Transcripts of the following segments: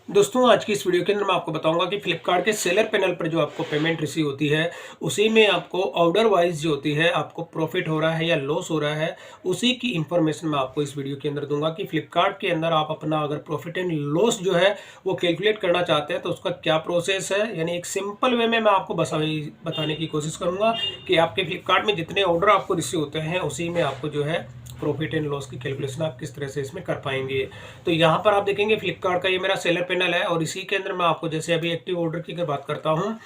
दोस्तों आज की इस वीडियो के अंदर मैं आपको बताऊंगा कि फ्लिपकार्ट के सेलर पैनल पर जो आपको पेमेंट रिसीव होती है उसी में आपको ऑर्डर वाइज जो होती है आपको प्रॉफिट हो रहा है या लॉस हो रहा है, उसी की इंफॉर्मेशन मैं आपको इस वीडियो के अंदर दूंगा कि फ्लिपकार्ट के अंदर आप अपना अगर प्रॉफिट एंड लॉस जो है वो कैलकुलेट करना चाहते हैं तो उसका क्या प्रोसेस है। यानी एक सिंपल वे में मैं आपको बताने की कोशिश करूँगा कि आपके फ्लिपकार्ट में जितने ऑर्डर आपको रिसीव होते हैं उसी में आपको जो है प्रॉफिट एंड लॉस की कैलकुलेशन आप किस तरह से इसमें कर पाएंगे। तो यहाँ पर आप देखेंगे फ्लिपकार्ट का ये मेरा सेलर पैनल है और इसी के अंदर मैं आपको जैसे अभी एक्टिव ऑर्डर की अगर बात करता हूँ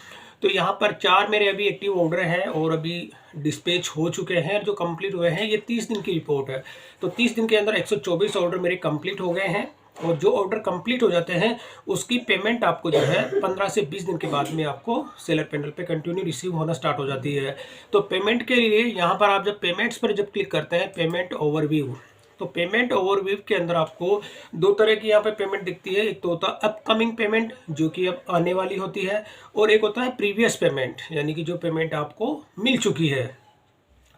तो यहाँ पर 4 मेरे अभी एक्टिव ऑर्डर हैं और अभी डिस्पैच हो चुके हैं जो कंप्लीट हुए हैं। ये 30 दिन की रिपोर्ट है, तो 30 दिन के अंदर 124 ऑर्डर मेरे कंप्लीट हो गए हैं और जो ऑर्डर कंप्लीट हो जाते हैं उसकी पेमेंट आपको जो है 15 से 20 दिन के बाद में आपको सेलर पैनल पे कंटिन्यू रिसीव होना स्टार्ट हो जाती है। तो पेमेंट के लिए यहाँ पर आप जब पेमेंट्स पर जब क्लिक करते हैं पेमेंट ओवरव्यू, तो पेमेंट ओवरव्यू के अंदर आपको दो तरह की यहाँ पे पेमेंट दिखती है। एक तो होता है अपकमिंग पेमेंट जो कि अब आने वाली होती है और एक होता है प्रीवियस पेमेंट यानी कि जो पेमेंट आपको मिल चुकी है।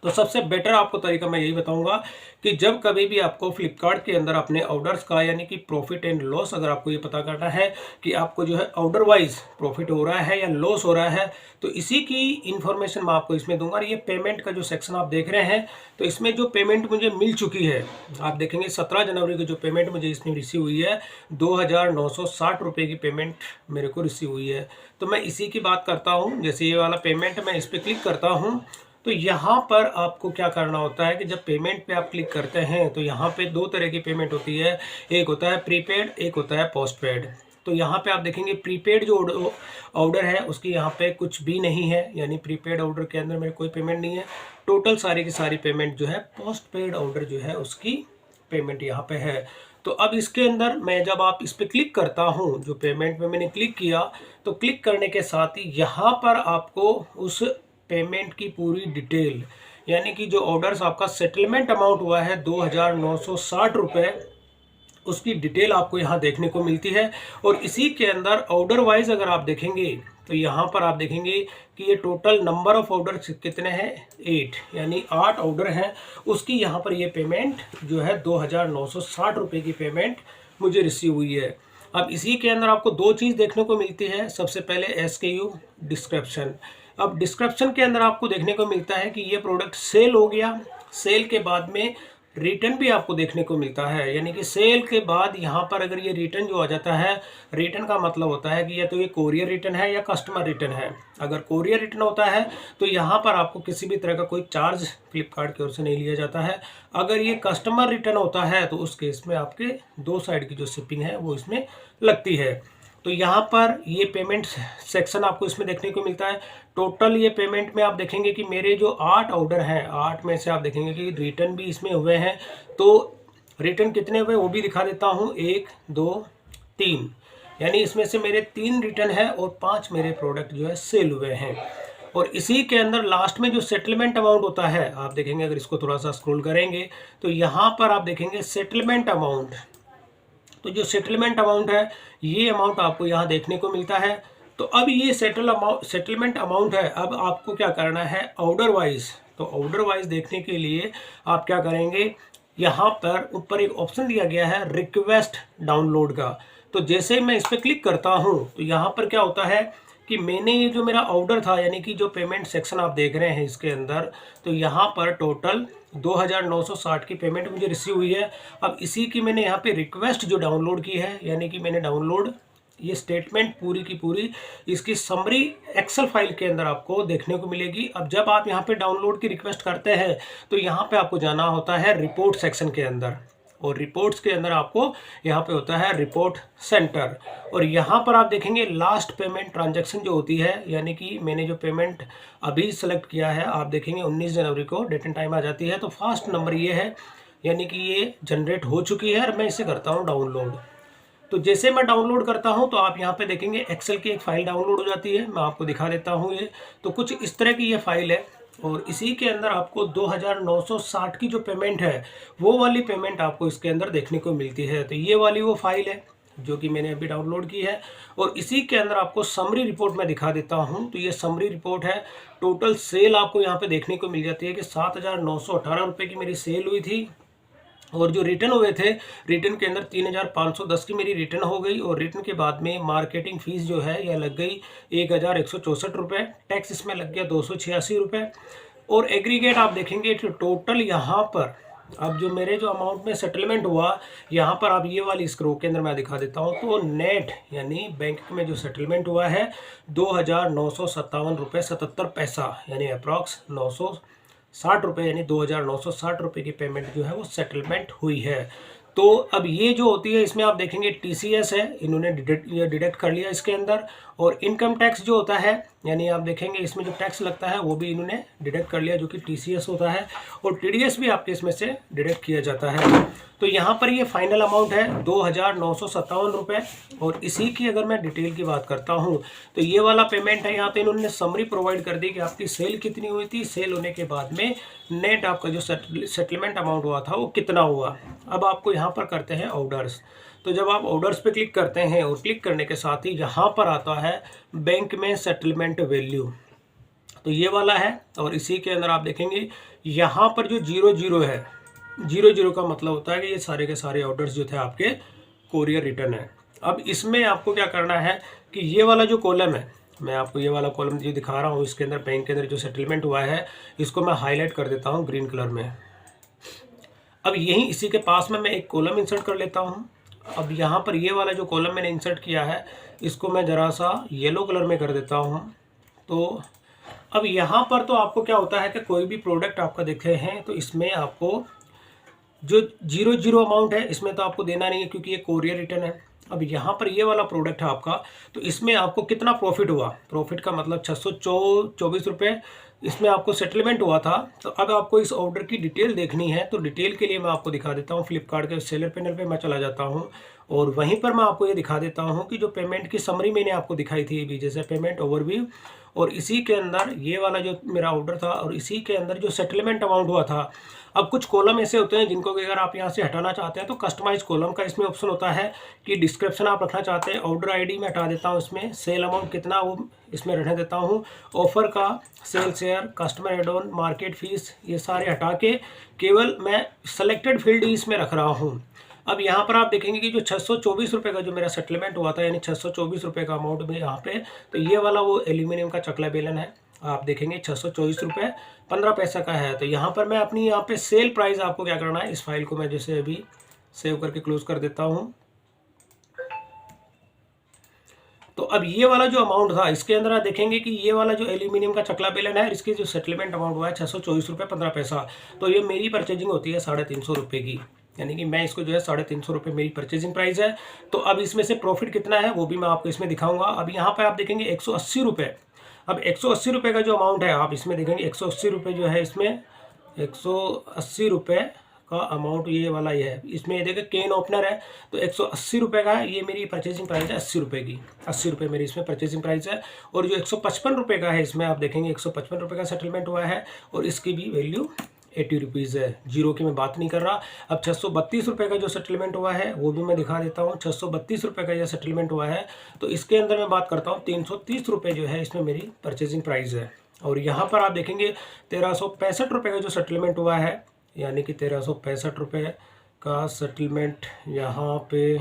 तो सबसे बेटर आपको तरीका मैं यही बताऊंगा कि जब कभी भी आपको फ्लिपकार्ट के अंदर अपने ऑर्डर्स का यानी कि प्रॉफिट एंड लॉस अगर आपको ये पता करना है कि आपको जो है ऑर्डर वाइज प्रॉफिट हो रहा है या लॉस हो रहा है, तो इसी की इंफॉर्मेशन मैं आपको इसमें दूंगा। और ये पेमेंट का जो सेक्शन आप देख रहे हैं तो इसमें जो पेमेंट मुझे मिल चुकी है आप देखेंगे 17 जनवरी की जो पेमेंट मुझे इसमें रिसीव हुई है 2,960 रुपये की पेमेंट मेरे को रिसीव हुई है। तो मैं इसी की बात करता हूँ। जैसे ये वाला पेमेंट मैं इस पर क्लिक करता हूँ तो यहाँ पर आपको क्या करना होता है कि जब पेमेंट पे आप क्लिक करते हैं तो यहाँ पे दो तरह की पेमेंट होती है, एक होता है प्रीपेड, एक होता है पोस्टपेड। तो यहाँ पे आप देखेंगे प्रीपेड जो ऑर्डर है उसकी यहाँ पे कुछ भी नहीं है, यानी प्रीपेड ऑर्डर के अंदर मेरे कोई पेमेंट नहीं है। टोटल सारी की सारी पेमेंट जो है पोस्टपेड ऑर्डर जो है उसकी पेमेंट यहाँ पे है। तो अब इसके अंदर मैं जब आप इस पर क्लिक करता हूँ, जो पेमेंट में मैंने क्लिक किया, तो क्लिक करने के साथ ही यहाँ पर आपको उस पेमेंट की पूरी डिटेल यानी कि जो ऑर्डर्स आपका सेटलमेंट अमाउंट हुआ है 2,960 रुपये, उसकी डिटेल आपको यहाँ देखने को मिलती है। और इसी के अंदर ऑर्डर वाइज अगर आप देखेंगे तो यहाँ पर आप देखेंगे कि ये टोटल नंबर ऑफ ऑर्डर कितने हैं 8, यानी 8 ऑर्डर हैं। उसकी यहाँ पर ये पेमेंट जो है 2,960 रुपये की पेमेंट मुझे रिसीव हुई है। अब इसी के अंदर आपको दो चीज़ देखने को मिलती है। सबसे पहले SKU डिस्क्रिप्शन। अब डिस्क्रिप्शन के अंदर आपको देखने को मिलता है कि ये प्रोडक्ट सेल हो गया। सेल के बाद में रिटर्न भी आपको देखने को मिलता है, यानी कि सेल के बाद यहाँ पर अगर ये रिटर्न जो आ जाता है, रिटर्न का मतलब होता है कि या तो ये कोरियर रिटर्न है या कस्टमर रिटर्न है। अगर कोरियर रिटर्न होता है तो यहाँ पर आपको किसी भी तरह का कोई चार्ज फ्लिपकार्ट की ओर से नहीं लिया जाता है। अगर ये कस्टमर रिटर्न होता है तो उस केस में आपके दो साइड की जो शिपिंग है वो इसमें लगती है। तो यहाँ पर ये पेमेंट सेक्शन आपको इसमें देखने को मिलता है। टोटल ये पेमेंट में आप देखेंगे कि मेरे जो 8 ऑर्डर हैं, 8 में से आप देखेंगे कि रिटर्न भी इसमें हुए हैं। तो रिटर्न कितने हुए वो भी दिखा देता हूँ, 1 2 3, यानी इसमें से मेरे 3 रिटर्न है और 5 मेरे प्रोडक्ट जो है सेल हुए हैं। और इसी के अंदर लास्ट में जो सेटलमेंट अमाउंट होता है आप देखेंगे, अगर इसको थोड़ा सा स्क्रॉल करेंगे तो यहाँ पर आप देखेंगे सेटलमेंट अमाउंट। तो जो सेटलमेंट अमाउंट है ये अमाउंट आपको यहाँ देखने को मिलता है। तो अब ये सेटलमेंट अमाउंट है। अब आपको क्या करना है ऑर्डर वाइज, तो ऑर्डर वाइज देखने के लिए आप क्या करेंगे, यहाँ पर ऊपर एक ऑप्शन दिया गया है रिक्वेस्ट डाउनलोड का। तो जैसे मैं इस पर क्लिक करता हूँ तो यहाँ पर क्या होता है कि मैंने ये जो मेरा ऑर्डर था, यानी कि जो पेमेंट सेक्शन आप देख रहे हैं इसके अंदर, तो यहाँ पर टोटल 2,960 की पेमेंट मुझे रिसीव हुई है। अब इसी की मैंने यहाँ पे रिक्वेस्ट जो डाउनलोड की है, यानी कि मैंने डाउनलोड ये स्टेटमेंट पूरी की पूरी इसकी समरी एक्सेल फाइल के अंदर आपको देखने को मिलेगी। अब जब आप यहाँ पे डाउनलोड की रिक्वेस्ट करते हैं तो यहाँ पे आपको जाना होता है रिपोर्ट सेक्शन के अंदर, और रिपोर्ट्स के अंदर आपको यहाँ पे होता है रिपोर्ट सेंटर। और यहाँ पर आप देखेंगे लास्ट पेमेंट ट्रांजैक्शन जो होती है, यानी कि मैंने जो पेमेंट अभी सेलेक्ट किया है आप देखेंगे 19 जनवरी को डेट एंड टाइम आ जाती है। तो फर्स्ट नंबर ये है, यानी कि ये जनरेट हो चुकी है और मैं इसे करता हूँ डाउनलोड। तो जैसे मैं डाउनलोड करता हूं तो आप यहाँ पे देखेंगे एक्सेल की एक फाइल डाउनलोड हो जाती है। मैं आपको दिखा देता हूं। ये तो कुछ इस तरह की ये फाइल है और इसी के अंदर आपको 2,960 की जो पेमेंट है वो वाली पेमेंट आपको इसके अंदर देखने को मिलती है। तो ये वाली वो फाइल है जो कि मैंने अभी डाउनलोड की है और इसी के अंदर आपको समरी रिपोर्ट मैं दिखा देता हूं। तो ये समरी रिपोर्ट है। टोटल सेल आपको यहाँ पे देखने को मिल जाती है कि 7,918 रुपये की मेरी सेल हुई थी और जो रिटर्न हुए थे, रिटर्न के अंदर 3,510 की मेरी रिटर्न हो गई और रिटर्न के बाद में मार्केटिंग फ़ीस जो है यह लग गई 1,164 रुपये, टैक्स इसमें लग गया 286 रुपये। और एग्रीगेट आप देखेंगे तो टोटल यहाँ पर अब जो मेरे जो अमाउंट में सेटलमेंट हुआ, यहाँ पर आप ये वाली स्क्रो के अंदर मैं दिखा देता हूँ, तो नेट यानी बैंक में जो सेटलमेंट हुआ है 2,957 रुपये 77 पैसा, यानी अप्रॉक्स 960 रुपये, यानी 2,960 रुपये की पेमेंट जो है वो सेटलमेंट हुई है। तो अब ये जो होती है इसमें आप देखेंगे TCS है, इन्होंने डिडक्ट कर लिया इसके अंदर। और इनकम टैक्स जो होता है, यानी आप देखेंगे इसमें जो टैक्स लगता है वो भी इन्होंने डिडक्ट कर लिया, जो कि TCS होता है। और TDS भी आपके इसमें से डिडक्ट किया जाता है। तो यहाँ पर ये फाइनल अमाउंट है 2,957 रुपये। और इसी की अगर मैं डिटेल की बात करता हूँ तो ये वाला पेमेंट है, यहाँ पे इन्होंने समरी प्रोवाइड कर दी कि आपकी सेल कितनी हुई थी, सेल होने के बाद में नेट आपका जो सेटलमेंट अमाउंट हुआ था वो कितना हुआ। अब आपको यहाँ पर करते हैं ऑर्डर्स। तो जब आप ऑर्डर्स पे क्लिक करते हैं और क्लिक करने के साथ ही यहाँ पर आता है बैंक में सेटलमेंट वैल्यू, तो ये वाला है। और इसी के अंदर आप देखेंगे यहाँ पर जो 00 है, 00 का मतलब होता है कि ये सारे के सारे ऑर्डर्स जो थे आपके कोरियर रिटर्न है। अब इसमें आपको क्या करना है कि ये वाला जो कॉलम है, मैं आपको ये वाला कॉलम जो दिखा रहा हूँ, इसके अंदर बैंक के अंदर जो सेटलमेंट हुआ है इसको मैं हाईलाइट कर देता हूँ ग्रीन कलर में। अब यहीं इसी के पास में मैं एक कॉलम इंसर्ट कर लेता हूँ। अब यहाँ पर ये वाला जो कॉलम मैंने इंसर्ट किया है इसको मैं ज़रा सा येलो कलर में कर देता हूँ। तो अब यहाँ पर तो आपको क्या होता है कि कोई भी प्रोडक्ट आपका देखे हैं तो इसमें आपको जो 00 अमाउंट है इसमें तो आपको देना नहीं है क्योंकि ये कोरियर रिटर्न है। अब यहाँ पर ये वाला प्रोडक्ट है आपका, तो इसमें आपको कितना प्रॉफिट हुआ, प्रॉफिट का मतलब 624 रुपये इसमें आपको सेटलमेंट हुआ था। तो अब आपको इस ऑर्डर की डिटेल देखनी है, तो डिटेल के लिए मैं आपको दिखा देता हूँ। फ्लिपकार्ट के सेलर पैनल पे मैं चला जाता हूँ और वहीं पर मैं आपको ये दिखा देता हूँ कि जो पेमेंट की समरी मैंने आपको दिखाई थी अभी, जैसे पेमेंट ओवरव्यू, और इसी के अंदर ये वाला जो मेरा ऑर्डर था और इसी के अंदर जो सेटलमेंट अमाउंट हुआ था। अब कुछ कॉलम ऐसे होते हैं जिनको अगर आप यहाँ से हटाना चाहते हैं तो कस्टमाइज कॉलम का इसमें ऑप्शन होता है कि डिस्क्रिप्शन आप रखना चाहते हैं, ऑर्डर आईडी में हटा देता हूँ, इसमें सेल अमाउंट कितना वो इसमें रहने देता हूँ, ऑफर का, sale share, customer add on, market fees, ये सारे हटा के केवल मैं सेलेक्टेड फील्ड ही इसमें रख रहा हूँ। अब यहाँ पर आप देखेंगे कि जो 624 रुपये का जो मेरा सेटलमेंट हुआ था, यानी 624 रुपये का अमाउंट में यहाँ पे, तो ये वाला वो एल्यूमिनियम का चकला बेलन है, आप देखेंगे 624 रुपये 15 पैसा का है। तो यहाँ पर मैं अपनी यहाँ पे सेल प्राइस आपको क्या करना है, इस फाइल को मैं जैसे अभी सेव करके क्लोज कर देता हूँ। तो अब ये वाला जो अमाउंट था इसके अंदर आप देखेंगे कि ये वाला जो एल्यूमिनियम का चकला बेलन है, इसकी जो सेटलमेंट अमाउंट हुआ है 624 रुपये 15 पैसा। तो ये मेरी परचेजिंग होती है 350 रुपये की, यानी कि मैं इसको जो है 350 रुपये मेरी परचेजिंग प्राइस है। तो अब इसमें से प्रॉफिट कितना है वो भी मैं आपको इसमें दिखाऊंगा। अब यहाँ पे आप देखेंगे 180 रुपये। अब 180 रुपये का जो अमाउंट है आप इसमें देखेंगे 180 रुपये जो है, इसमें 180 रुपये का अमाउंट ये वाला ही है। इसमें ये देखिए केन ओपनर है, तो 180 रुपये का है, ये मेरी परचेजिंग प्राइस है 80 रुपये की, 80 रुपये मेरी इसमें परचेजिंग प्राइस है। और जो 155 रुपये का है इसमें आप देखेंगे 155 रुपये का सेटलमेंट हुआ है और इसकी भी वैल्यू 80 रुपीज़ है, जीरो की मैं बात नहीं कर रहा। अब 632 रुपये का जो सेटलमेंट हुआ है वो भी मैं दिखा देता हूँ। 632 रुपये का यह सेटलमेंट हुआ है, तो इसके अंदर मैं बात करता हूँ 330 रुपये जो है इसमें मेरी परचेजिंग प्राइस है। और यहाँ पर आप देखेंगे 1365 रुपये का जो सेटलमेट हुआ है, यानी कि 1365 रुपये का सेटलमेंट यहाँ पे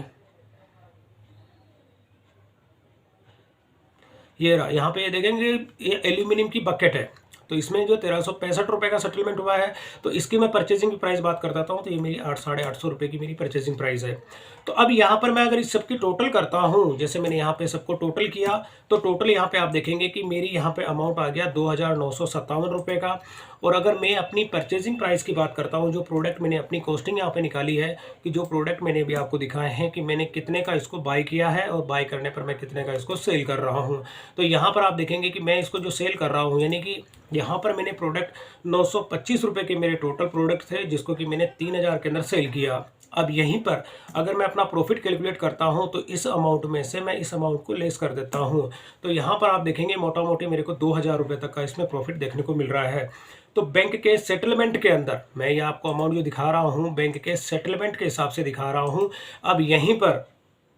ये रहा। यहाँ पे ये देखेंगे ये एल्यूमिनियम की बकेट है, तो इसमें जो 1365 रुपये का सेटलमेंट हुआ है, तो इसकी मैं परचेजिंग की प्राइस बात करता हूँ, तो ये मेरी 800-850 रुपये की मेरी परचेजिंग प्राइस है। तो अब यहाँ पर मैं अगर इस सबकी टोटल करता हूँ, जैसे मैंने यहाँ पे सबको टोटल किया, तो टोटल यहाँ पे आप देखेंगे कि मेरी यहाँ पे अमाउंट आ गया 2,957 रुपये का। और अगर मैं अपनी परचेजिंग प्राइस की बात करता हूँ, जो प्रोडक्ट मैंने अपनी कॉस्टिंग यहाँ पे निकाली है कि जो प्रोडक्ट मैंने भी आपको दिखाए हैं कि मैंने कितने का इसको बाई किया है और बाई करने पर मैं कितने का इसको सेल कर रहा हूँ। तो यहाँ पर आप देखेंगे कि मैं इसको जो सेल कर रहा हूँ, यानी कि यहाँ पर मैंने प्रोडक्ट 925 रुपये के मेरे टोटल प्रोडक्ट थे, जिसको कि मैंने 3,000 के अंदर सेल किया। अब यहीं पर अगर मैं अपना प्रॉफिट कैलकुलेट करता हूं तो इस अमाउंट में से मैं इस अमाउंट को लेस कर देता हूं, तो यहाँ पर आप देखेंगे मोटा मोटी मेरे को 2,000 रुपये तक का इसमें प्रॉफिट देखने को मिल रहा है। तो बैंक के सेटलमेंट के अंदर मैं ये आपको अमाउंट जो दिखा रहा हूँ बैंक के सेटलमेंट के हिसाब से दिखा रहा हूँ। अब यहीं पर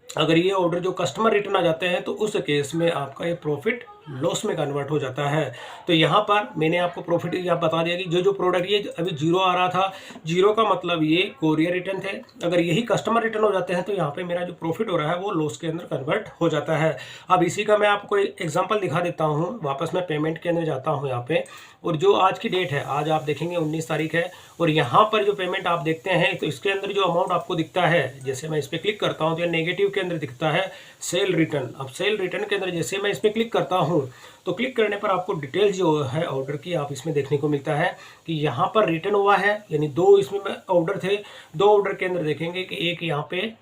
अगर ये ऑर्डर जो कस्टमर रिटर्न आ जाते हैं तो उस केस में आपका ये प्रॉफिट लॉस में कन्वर्ट हो जाता है। तो यहाँ पर मैंने आपको प्रॉफिट यहाँ बता दिया कि जो प्रोडक्ट ये अभी जीरो आ रहा था, जीरो का मतलब ये कोरियर रिटर्न थे। अगर यही कस्टमर रिटर्न हो जाते हैं तो यहाँ पे मेरा जो प्रॉफिट हो रहा है वो लॉस के अंदर कन्वर्ट हो जाता है। अब इसी का मैं आपको एक एग्जांपल दिखा देता हूँ। वापस मैं पेमेंट के अंदर जाता हूँ यहाँ पे, और जो आज की डेट है, आज आप देखेंगे 19 तारीख है, और यहाँ पर जो पेमेंट आप देखते हैं तो इसके अंदर जो अमाउंट आपको दिखता है, जैसे मैं इस पर क्लिक करता हूँ तो ये नेगेटिव के अंदर दिखता है सेल रिटर्न। अब सेल रिटर्न के अंदर जैसे मैं इस पर क्लिक करता हूँ तो क्लिक करने पर आपको डिटेल्स जो है ऑर्डर की आप इसमें देखने को मिलता है कि यहाँ पर रिटर्न हुआ है, यानी दो इसमें ऑर्डर थे। दो ऑर्डर के अंदर देखेंगे कि एक यहाँ पे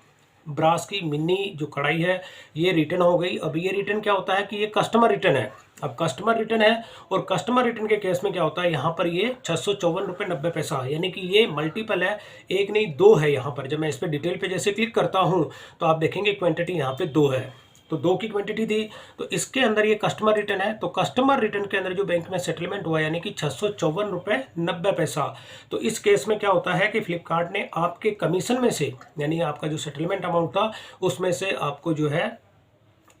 ब्रास की मिनी जो कढ़ाई है ये रिटर्न हो गई। अब ये रिटर्न क्या होता है कि ये कस्टमर रिटर्न है। अब कस्टमर रिटर्न है, और कस्टमर रिटर्न के केस में क्या होता है, यहाँ पर ये 654 रुपये 90 पैसा, यानी कि ये मल्टीपल है, एक नहीं दो है। यहाँ पर जब मैं इस पर डिटेल पे जैसे क्लिक करता हूँ तो आप देखेंगे क्वांटिटी यहाँ पे दो है, तो दो की क्वांटिटी थी। तो इसके अंदर ये कस्टमर रिटर्न है, तो कस्टमर रिटर्न के अंदर जो बैंक में सेटलमेंट हुआ यानी कि 654 रुपये 90 पैसा। तो इस केस में क्या होता है कि फ्लिपकार्ट ने आपके कमीशन में से, यानी आपका जो सेटलमेंट अमाउंट था उसमें से आपको जो है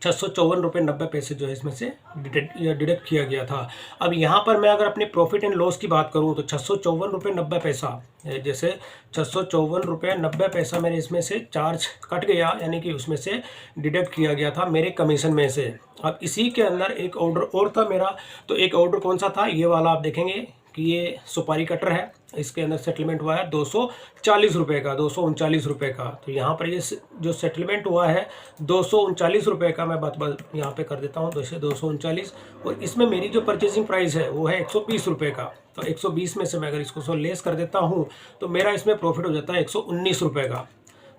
654 रुपये 90 पैसे जो है इसमें से डिडक्ट किया गया था। अब यहाँ पर मैं अगर अपने प्रॉफिट एंड लॉस की बात करूँ तो 654 रुपये 90 पैसा, जैसे 654 रुपये 90 पैसा मेरे इसमें से चार्ज कट गया, यानी कि उसमें से डिडक्ट किया गया था मेरे कमीशन में से। अब इसी के अंदर एक ऑर्डर और था मेरा, तो एक ऑर्डर कौन सा था, ये वाला आप देखेंगे कि ये सुपारी कटर है, इसके अंदर सेटलमेंट हुआ है 240 रुपये का, 239 रुपये का। तो यहाँ पर ये जो सेटलमेंट हुआ है 239 रुपये का, मैं बात यहाँ पे कर देता हूँ, जैसे 239, और इसमें मेरी जो परचेजिंग प्राइस है वो है 120 रुपये का। तो 120 में से मैं अगर इसको लेस कर देता हूँ तो मेरा इसमें प्रॉफिट हो जाता है 119 रुपये का।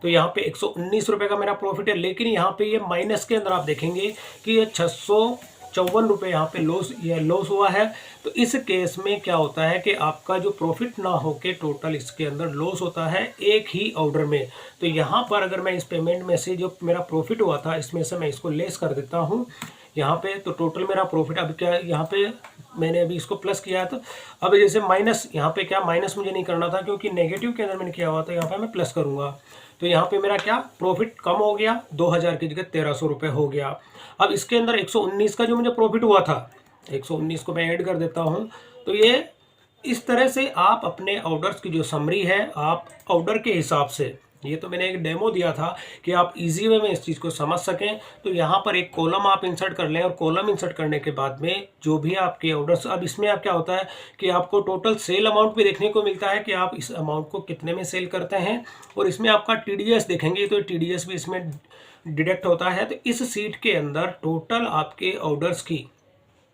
तो यहाँ पे 119 रुपये का मेरा प्रॉफिट है, लेकिन यहाँ पे ये माइनस के अंदर आप देखेंगे कि ये 654 रुपये यहाँ पे लॉस हुआ है। तो इस केस में क्या होता है कि आपका जो प्रॉफिट ना हो के टोटल इसके अंदर लॉस होता है एक ही ऑर्डर में। तो यहाँ पर अगर मैं इस पेमेंट में से जो मेरा प्रॉफिट हुआ था इसमें से मैं इसको लेस कर देता हूँ यहाँ पे, तो टोटल मेरा प्रॉफिट अब क्या, यहाँ पे मैंने अभी इसको प्लस किया है, तो अब जैसे माइनस, यहाँ पे क्या माइनस मुझे नहीं करना था क्योंकि नेगेटिव के अंदर मैंने किया हुआ था, यहाँ पे मैं प्लस करूँगा। तो यहाँ पे मेरा क्या प्रॉफिट कम हो गया, 2000 की जगह 1300 रुपये हो गया। अब इसके अंदर 119 का जो मुझे प्रॉफिट हुआ था, 119 को मैं ऐड कर देता हूँ। तो ये इस तरह से आप अपने ऑर्डर्स की जो समरी है आप ऑर्डर के हिसाब से, ये तो मैंने एक डेमो दिया था कि आप इजी वे में इस चीज़ को समझ सकें। तो यहाँ पर एक कॉलम आप इंसर्ट कर लें, और कॉलम इंसर्ट करने के बाद में जो भी आपके ऑर्डर्स, अब इसमें आप क्या होता है कि आपको टोटल सेल अमाउंट भी देखने को मिलता है कि आप इस अमाउंट को कितने में सेल करते हैं, और इसमें आपका TDS देखेंगे तो TDS भी इसमें डिडक्ट होता है। तो इस सीट के अंदर टोटल आपके ऑर्डर्स की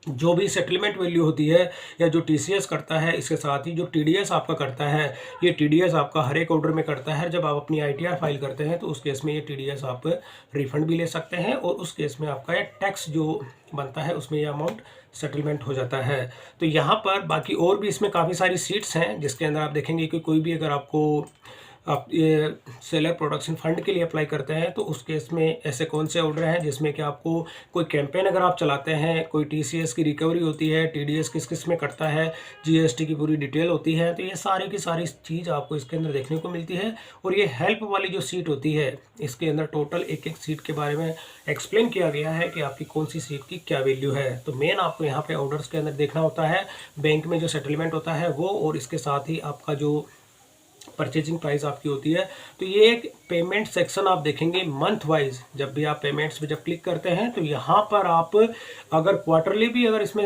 जो भी सेटलमेंट वैल्यू होती है या जो TCS करता है, इसके साथ ही जो TDS आपका करता है, ये TDS आपका हर एक ऑर्डर में करता है। जब आप अपनी ITR फाइल करते हैं तो उस केस में ये TDS आप रिफंड भी ले सकते हैं, और उस केस में आपका ये टैक्स जो बनता है उसमें ये अमाउंट सेटलमेंट हो जाता है। तो यहाँ पर बाकी और भी इसमें काफ़ी सारी सीट्स हैं जिसके अंदर आप देखेंगे कि कोई भी अगर आप ये सेलर प्रोडक्शन फंड के लिए अप्लाई करते हैं तो उस केस में ऐसे कौन से ऑर्डर हैं जिसमें कि आपको कोई कैंपेन अगर आप चलाते हैं, कोई TCS की रिकवरी होती है, TDS किस किस में कटता है, GST की पूरी डिटेल होती है। तो ये सारी की सारी चीज़ आपको इसके अंदर देखने को मिलती है। और ये हेल्प वाली जो सीट होती है इसके अंदर टोटल एक एक सीट के बारे में एक्सप्लेन किया गया है कि आपकी कौन सी सीट की क्या वैल्यू है। तो मेन आपको यहाँ पे ऑर्डर्स के अंदर देखना होता है बैंक में जो सेटलमेंट होता है वो, और इसके साथ ही आपका जो परचेजिंग प्राइस आपकी होती है। तो ये एक पेमेंट सेक्शन आप देखेंगे मंथ वाइज, जब भी आप पेमेंट्स पे जब क्लिक करते हैं तो यहाँ पर आप अगर क्वार्टरली भी अगर इसमें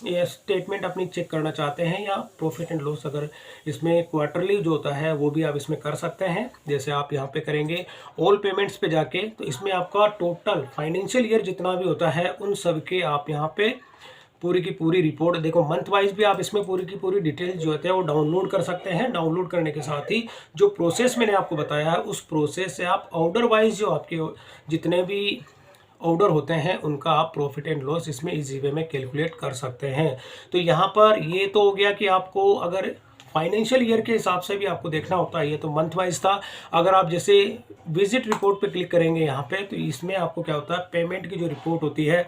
ये स्टेटमेंट अपनी चेक करना चाहते हैं, या प्रॉफिट एंड लॉस अगर इसमें क्वार्टरली जो होता है वो भी आप इसमें कर सकते हैं। जैसे आप यहाँ पे करेंगे ऑल पेमेंट्स पे जाके, तो इसमें आपका टोटल फाइनेंशियल ईयर जितना भी होता है उन सब के आप यहाँ पे पूरी की पूरी रिपोर्ट देखो, मंथ वाइज भी आप इसमें पूरी की पूरी डिटेल जो होते हैं वो डाउनलोड कर सकते हैं। डाउनलोड करने के साथ ही जो प्रोसेस मैंने आपको बताया है उस प्रोसेस से आप ऑर्डर वाइज जो आपके जितने भी ऑर्डर होते हैं उनका आप प्रॉफिट एंड लॉस इसमें इजी वे में कैलकुलेट कर सकते हैं। तो यहाँ पर ये तो हो गया कि आपको अगर फाइनेंशियल ईयर के हिसाब से भी आपको देखना होता है, ये तो मंथ वाइज था। अगर आप जैसे विजिट रिपोर्ट पे क्लिक करेंगे यहाँ पे, तो इसमें आपको क्या होता है पेमेंट की जो रिपोर्ट होती है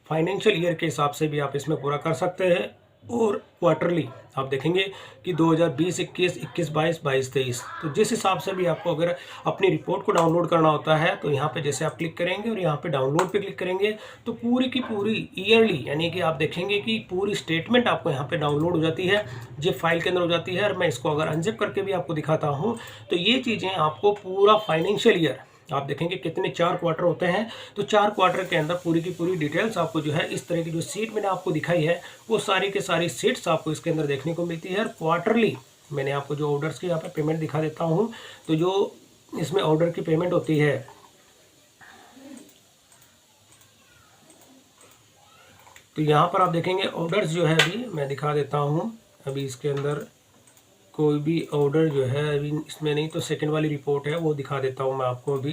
फाइनेंशियल ईयर के हिसाब से भी आप इसमें पूरा कर सकते हैं। और क्वार्टरली आप देखेंगे कि 2020, 21, 22, 23। तो जिस हिसाब से भी आपको अगर अपनी रिपोर्ट को डाउनलोड करना होता है तो यहाँ पे जैसे आप क्लिक करेंगे और यहाँ पे डाउनलोड पे क्लिक करेंगे तो पूरी की पूरी ईयरली यानी कि आप देखेंगे कि पूरी स्टेटमेंट आपको यहाँ पे डाउनलोड हो जाती है, जिप फाइल के अंदर हो जाती है। और मैं इसको अगर अनजिप करके भी आपको दिखाता हूँ तो ये चीज़ें आपको पूरा फाइनेंशियल ईयर आप देखेंगे कितने 4 क्वार्टर होते हैं, तो 4 क्वार्टर के अंदर पूरी की पूरी डिटेल्स आपको जो है इस तरह की जो सीट मैंने आपको दिखाई है वो सारी के सारी सीट्स आपको इसके अंदर देखने को मिलती है। और क्वार्टरली मैंने आपको जो ऑर्डर्स की यहाँ पे पेमेंट दिखा देता हूँ, तो जो इसमें ऑर्डर की पेमेंट होती है तो यहाँ पर आप देखेंगे ऑर्डर्स जो है अभी मैं दिखा देता हूँ। अभी इसके अंदर कोई भी ऑर्डर जो है अभी इसमें नहीं, तो सेकंड वाली रिपोर्ट है वो दिखा देता हूँ मैं आपको अभी।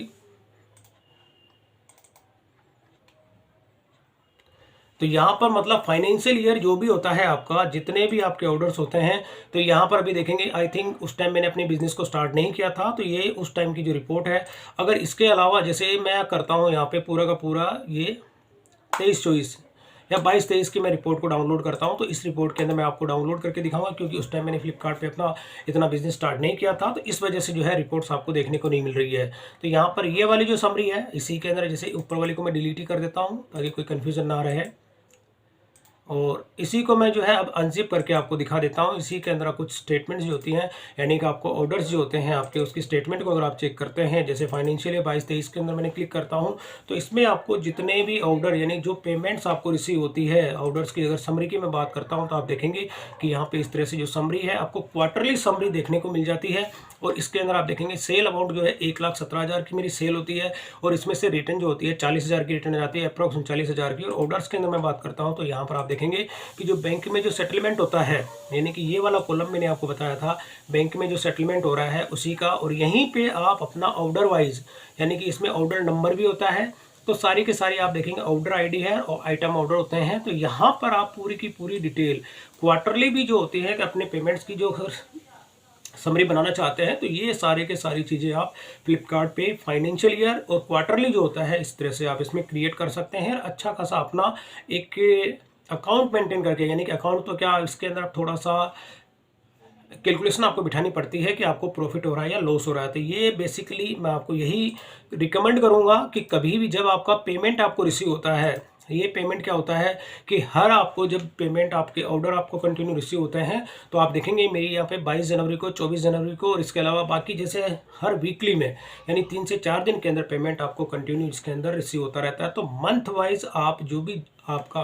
तो यहाँ पर मतलब फाइनेंशियल ईयर जो भी होता है आपका, जितने भी आपके ऑर्डर्स होते हैं, तो यहाँ पर अभी देखेंगे आई थिंक उस टाइम मैंने अपने बिजनेस को स्टार्ट नहीं किया था, तो ये उस टाइम की जो रिपोर्ट है। अगर इसके अलावा जैसे मैं करता हूँ यहाँ पे पूरा का पूरा ये 23-24 या 22-23 की मैं रिपोर्ट को डाउनलोड करता हूँ, तो इस रिपोर्ट के अंदर मैं आपको डाउनलोड करके दिखाऊंगा, क्योंकि उस टाइम मैंने फ्लिपकार्ट पे अपना इतना बिजनेस स्टार्ट नहीं किया था, तो इस वजह से जो है रिपोर्ट्स आपको देखने को नहीं मिल रही है। तो यहाँ पर ये वाली जो समरी है इसी के अंदर जैसे ऊपर वाली को मैं डिलीट ही कर देता हूँ ताकि कोई कन्फ्यूजन ना रहे, और इसी को मैं जो है अब अनजिप करके आपको दिखा देता हूँ। इसी के अंदर कुछ स्टेटमेंट्स जो होती हैं, यानी कि आपको ऑर्डर्स जो होते हैं आपके, उसकी स्टेटमेंट को अगर आप चेक करते हैं, जैसे फाइनेंशियल ईयर 22-23 के अंदर मैंने क्लिक करता हूँ, तो इसमें आपको जितने भी ऑर्डर यानी जो पेमेंट्स आपको रिसीव होती है ऑर्डर्स की, अगर समरी की मैं बात करता हूँ तो आप देखेंगे कि यहाँ पे इस तरह से जो समरी है आपको क्वार्टरली समरी देखने को मिल जाती है। और इसके अंदर आप देखेंगे सेल अमाउंट जो है 1,17,000 की मेरी सेल होती है, और इसमें से रिटर्न जो होती है 40,000 की रिटर्न जाती है, अप्रॉक्स 39,000 की। और ऑर्डर्स के अंदर मैं बात करता हूँ तो यहाँ पर आप देखेंगे कि जो बैंक में जो सेटलमेंट होता है, यानी कि ये वाला कॉलम मैंने आपको बताया था बैंक में जो सेटलमेंट हो रहा है उसी का, और यहीं पे आप अपना ऑर्डर वाइज यानी कि इसमें ऑर्डर नंबर भी होता है, तो सारी के सारी आप देखेंगे ऑर्डर आईडी है और आइटम ऑर्डर होते हैं। तो यहाँ पर आप पूरी की पूरी डिटेल क्वार्टरली भी जो होती है कि अपने पेमेंट्स की जो समरी बनाना चाहते हैं, तो ये सारे के सारी चीज़ें आप फ्लिपकार्ट पे फाइनेंशियल ईयर और क्वार्टरली जो होता है इस तरह से आप इसमें क्रिएट कर सकते हैं। अच्छा खासा अपना एक अकाउंट मेंटेन करके, यानी कि अकाउंट तो क्या इसके अंदर थोड़ा सा कैलकुलेशन आपको बिठानी पड़ती है कि आपको प्रॉफिट हो रहा है या लॉस हो रहा है। तो ये बेसिकली मैं आपको यही रिकमेंड करूंगा कि कभी भी जब आपका पेमेंट आपको रिसीव होता है, ये पेमेंट क्या होता है कि हर आपको जब पेमेंट आपके ऑर्डर आपको कंटिन्यू रिसीव होते हैं, तो आप देखेंगे मेरी यहाँ पे 22 जनवरी को, 24 जनवरी को, और इसके अलावा बाकी जैसे हर वीकली में यानी 3 से 4 दिन के अंदर पेमेंट आपको कंटिन्यू इसके अंदर रिसीव होता रहता है। तो मंथ वाइज आप जो भी आपका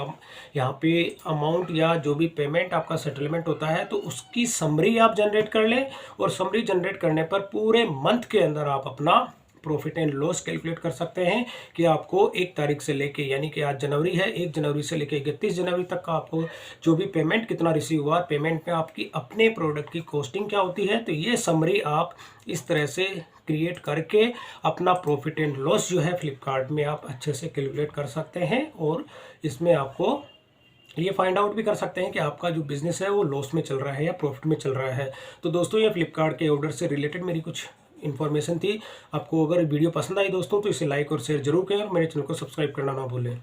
यहाँ पे अमाउंट या जो भी पेमेंट आपका सेटलमेंट होता है तो उसकी समरी आप जनरेट कर लें, और समरी जनरेट करने पर पूरे मंथ के अंदर आप अपना प्रॉफिट एंड लॉस कैलकुलेट कर सकते हैं कि आपको 1 तारीख से लेके, यानी कि आज जनवरी है, 1 जनवरी से लेके 31 जनवरी तक का आपको जो भी पेमेंट कितना रिसीव हुआ, पेमेंट में आपकी अपने प्रोडक्ट की कॉस्टिंग क्या होती है। तो ये समरी आप इस तरह से क्रिएट करके अपना प्रॉफिट एंड लॉस जो है फ्लिपकार्ट में आप अच्छे से कैलकुलेट कर सकते हैं, और इसमें आपको ये फाइंड आउट भी कर सकते हैं कि आपका जो बिज़नेस है वो लॉस में चल रहा है या प्रॉफिट में चल रहा है। तो दोस्तों ये फ्लिपकार्ट के ऑर्डर से रिलेटेड मेरी कुछ इन्फॉर्मेशन थी। आपको अगर वीडियो पसंद आई दोस्तों तो इसे लाइक और शेयर जरूर करें, और मेरे चैनल को सब्सक्राइब करना ना भूलें।